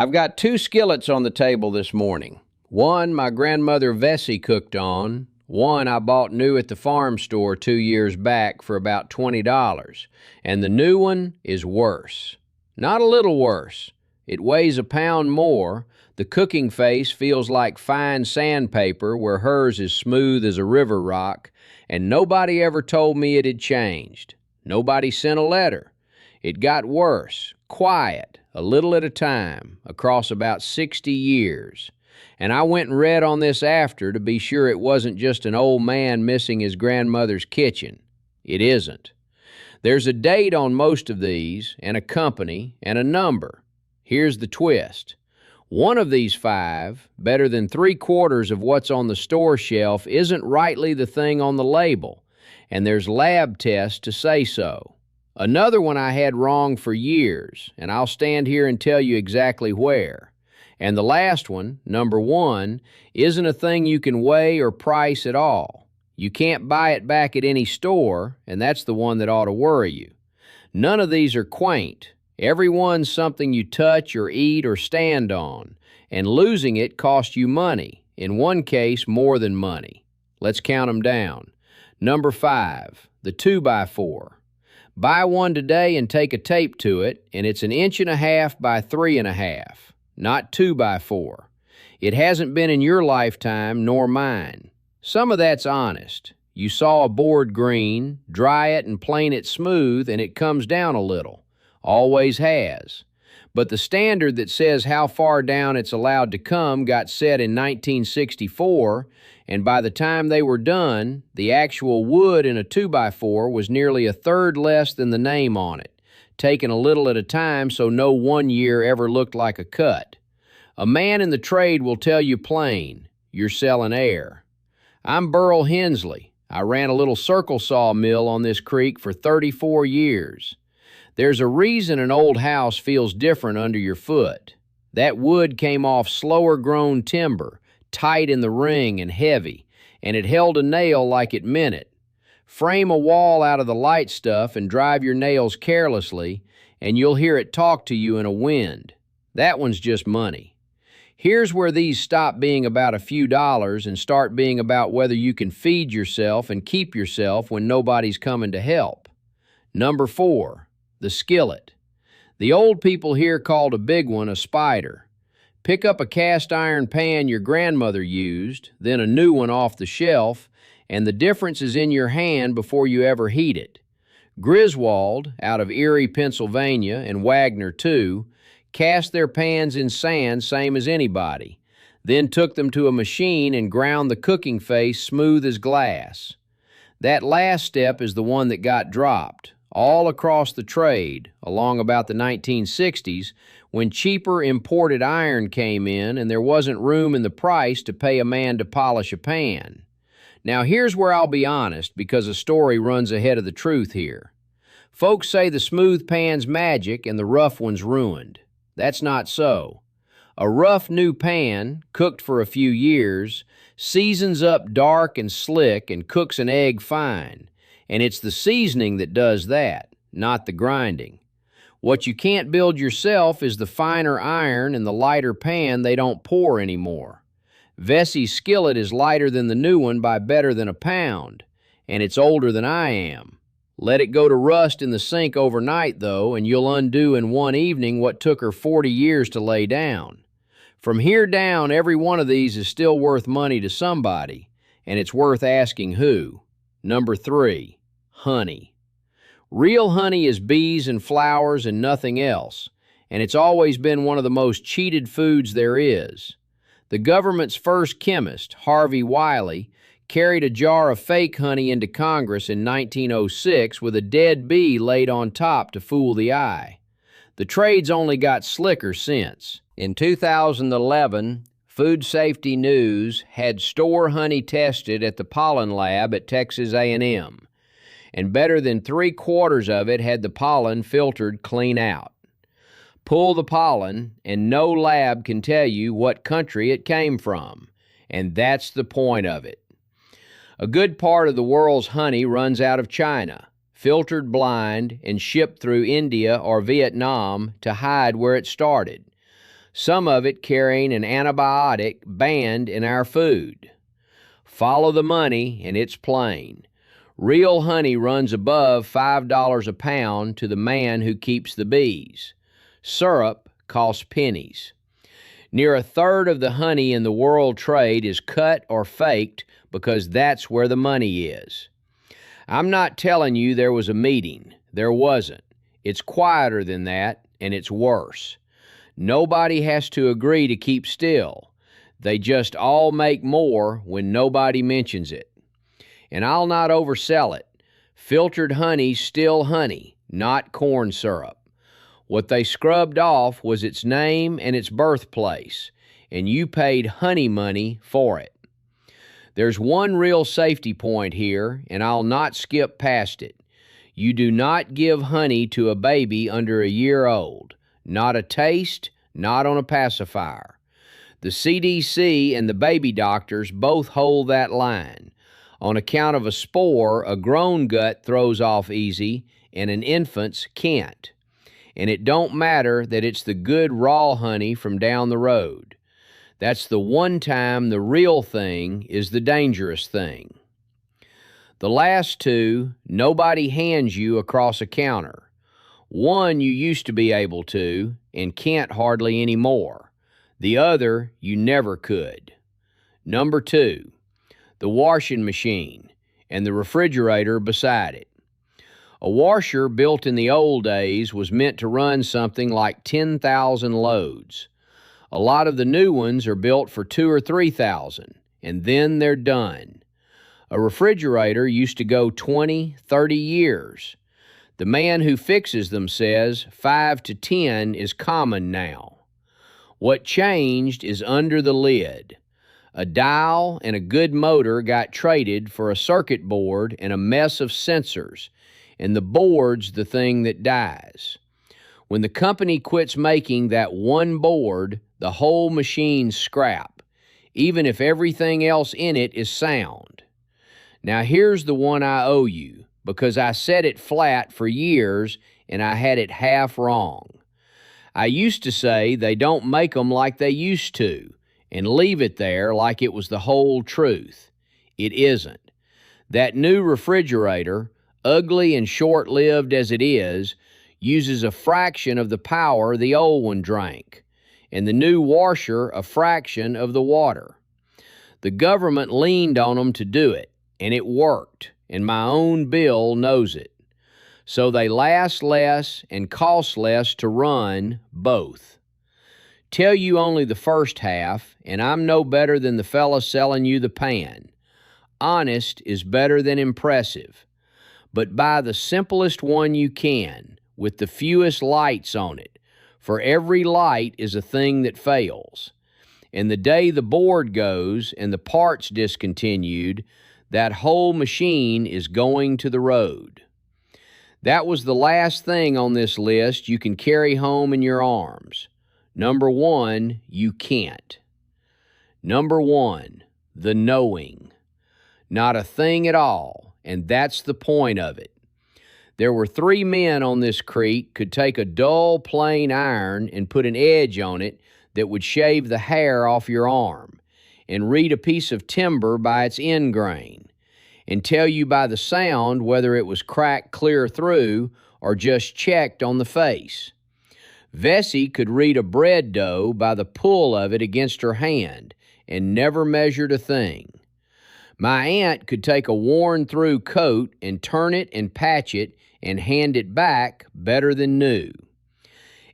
I've got two skillets on the table this morning. One my grandmother Vesey cooked on. One I bought new at the farm store 2 years back for about $20. And the new one is worse. Not a little worse. It weighs a pound more. The cooking face feels like fine sandpaper where hers is smooth as a river rock. And nobody ever told me it had changed. Nobody sent a letter. It got worse, quiet, a little at a time, across about 60 years. And I went and read on this after to be sure it wasn't just an old man missing his grandmother's kitchen. It isn't. There's a date on most of these, and a company, and a number. Here's the twist. One of these five, better than 3/4 of what's on the store shelf, isn't rightly the thing on the label, and there's lab tests to say so. Another one I had wrong for years, and I'll stand here and tell you exactly where. And the last one, number one, isn't a thing you can weigh or price at all. You can't buy it back at any store, and that's the one that ought to worry you. None of these are quaint. Every one's something you touch or eat or stand on, and losing it costs you money, in one case more than money. Let's count them down. Number 5, the 2x4. Buy one today and take a tape to it, and it's 1.5 by 3.5, not 2x4. It hasn't been in your lifetime nor mine. Some of that's honest. You saw a board green, dry it and plane it smooth, and it comes down a little. Always has. But the standard that says how far down it's allowed to come got set in 1964, and by the time they were done, the actual wood in a 2x4 was nearly a third less than the name on it, taken a little at a time so no one year ever looked like a cut. A man in the trade will tell you plain, you're selling air. I'm Burl Hensley. I ran a little circle saw mill on this creek for 34 years. There's a reason an old house feels different under your foot. That wood came off slower grown timber, tight in the ring and heavy, and it held a nail like it meant it. Frame a wall out of the light stuff and drive your nails carelessly, and you'll hear it talk to you in a wind. That one's just money. Here's where these stop being about a few dollars and start being about whether you can feed yourself and keep yourself when nobody's coming to help. Number 4, the skillet. The old people here called a big one a spider. Pick up a cast iron pan your grandmother used, then a new one off the shelf, and the difference is in your hand before you ever heat it. Griswold, out of Erie, Pennsylvania, and Wagner, too, cast their pans in sand same as anybody, then took them to a machine and ground the cooking face smooth as glass. That last step is the one that got dropped, all across the trade, along about the 1960s, when cheaper imported iron came in and there wasn't room in the price to pay a man to polish a pan. Now here's where I'll be honest, because a story runs ahead of the truth here. Folks say the smooth pan's magic and the rough one's ruined. That's not so. A rough new pan, cooked for a few years, seasons up dark and slick and cooks an egg fine. And it's the seasoning that does that, not the grinding. What you can't build yourself is the finer iron and the lighter pan they don't pour anymore. Vesey's skillet is lighter than the new one by better than a pound, and it's older than I am. Let it go to rust in the sink overnight, though, and you'll undo in one evening what took her 40 years to lay down. From here down, every one of these is still worth money to somebody, and it's worth asking who. Number 3, honey. Real honey is bees and flowers and nothing else, and it's always been one of the most cheated foods there is. The government's first chemist, Harvey Wiley, carried a jar of fake honey into Congress in 1906 with a dead bee laid on top to fool the eye. The trade's only got slicker since. In 2011, Food Safety News had store honey tested at the pollen lab at Texas A&M, and better than 3/4 of it had the pollen filtered clean out. Pull the pollen, and no lab can tell you what country it came from, and that's the point of it. A good part of the world's honey runs out of China, filtered blind and shipped through India or Vietnam to hide where it started. some of it carrying an antibiotic banned in our food. Follow the money, and it's plain. Real honey runs above $5 a pound to the man who keeps the bees. Syrup costs pennies. Near a third of the honey in the world trade is cut or faked because that's where the money is. I'm not telling you there was a meeting. There wasn't. It's quieter than that, and it's worse. Nobody has to agree to keep still. They just all make more when nobody mentions it. And I'll not oversell it. Filtered honey's still honey, not corn syrup. What they scrubbed off was its name and its birthplace, and you paid honey money for it. There's one real safety point here, and I'll not skip past it. You do not give honey to a baby under a year old. Not a taste, not on a pacifier. The CDC and the baby doctors both hold that line. On account of a spore, a grown gut throws off easy, and an infant's can't. And it don't matter that it's the good raw honey from down the road. That's the one time the real thing is the dangerous thing. The last two, nobody hands you across a counter. One you used to be able to, and can't hardly anymore. The other you never could. Number two, the washing machine and the refrigerator beside it. A washer built in the old days was meant to run something like 10,000 loads. A lot of the new ones are built for 2,000 or 3,000, and then they're done. A refrigerator used to go 20, 30 years. The man who fixes them says 5 to 10 is common now. What changed is under the lid. A dial and a good motor got traded for a circuit board and a mess of sensors, and the board's the thing that dies. When the company quits making that one board, the whole machine's scrap, even if everything else in it is sound. Now here's the one I owe you, because I said it flat for years and I had it half wrong. I used to say they don't make 'em like they used to, and leave it there like it was the whole truth. It isn't. That new refrigerator, ugly and short-lived as it is, uses a fraction of the power the old one drank, and the new washer a fraction of the water. The government leaned on them to do it, and it worked, and my own bill knows it. So they last less and cost less to run, both. Tell you only the first half, and I'm no better than the fella selling you the pan. Honest is better than impressive. But buy the simplest one you can, with the fewest lights on it, for every light is a thing that fails. And the day the board goes and the parts discontinued, that whole machine is going to the road. That was the last thing on this list you can carry home in your arms. Number one, you can't. Number one, the knowing. Not a thing at all, and that's the point of it. There were 3 men on this creek could take a dull, plain iron and put an edge on it that would shave the hair off your arm, and read a piece of timber by its end grain, and tell you by the sound whether it was cracked clear through or just checked on the face. Vesey could read a bread dough by the pull of it against her hand and never measured a thing. My aunt could take a worn-through coat and turn it and patch it and hand it back better than new.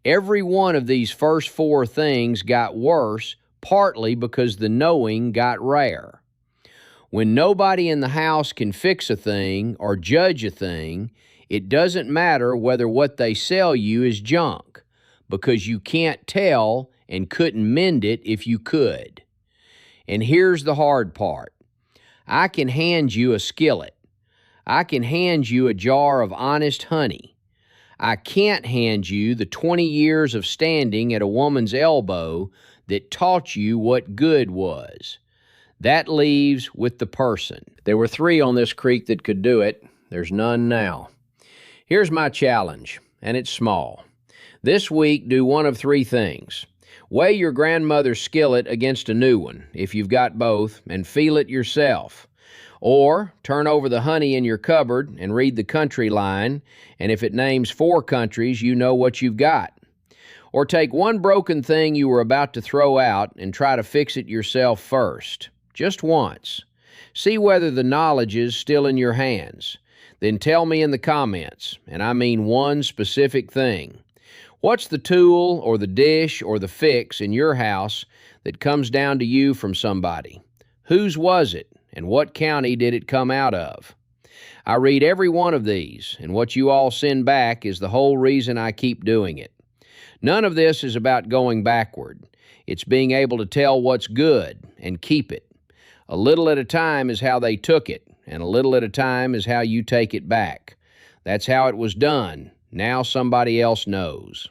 Every one of these first 4 things got worse, partly because the knowing got rare. When nobody in the house can fix a thing or judge a thing, it doesn't matter whether what they sell you is junk, because you can't tell and couldn't mend it if you could. And here's the hard part. I can hand you a skillet. I can hand you a jar of honest honey. I can't hand you the 20 years of standing at a woman's elbow that taught you what good was. That leaves with the person. There were 3 on this creek that could do it. There's none now. Here's my challenge, and it's small. This week, do one of 3 things. Weigh your grandmother's skillet against a new one, if you've got both, and feel it yourself. Or turn over the honey in your cupboard and read the country line, and if it names 4 countries, you know what you've got. Or take one broken thing you were about to throw out and try to fix it yourself first, just once. See whether the knowledge is still in your hands. Then tell me in the comments, and I mean one specific thing. What's the tool or the dish or the fix in your house that comes down to you from somebody? Whose was it, and what county did it come out of? I read every one of these, and what you all send back is the whole reason I keep doing it. None of this is about going backward. It's being able to tell what's good and keep it. A little at a time is how they took it, and a little at a time is how you take it back. That's how it was done. Now somebody else knows.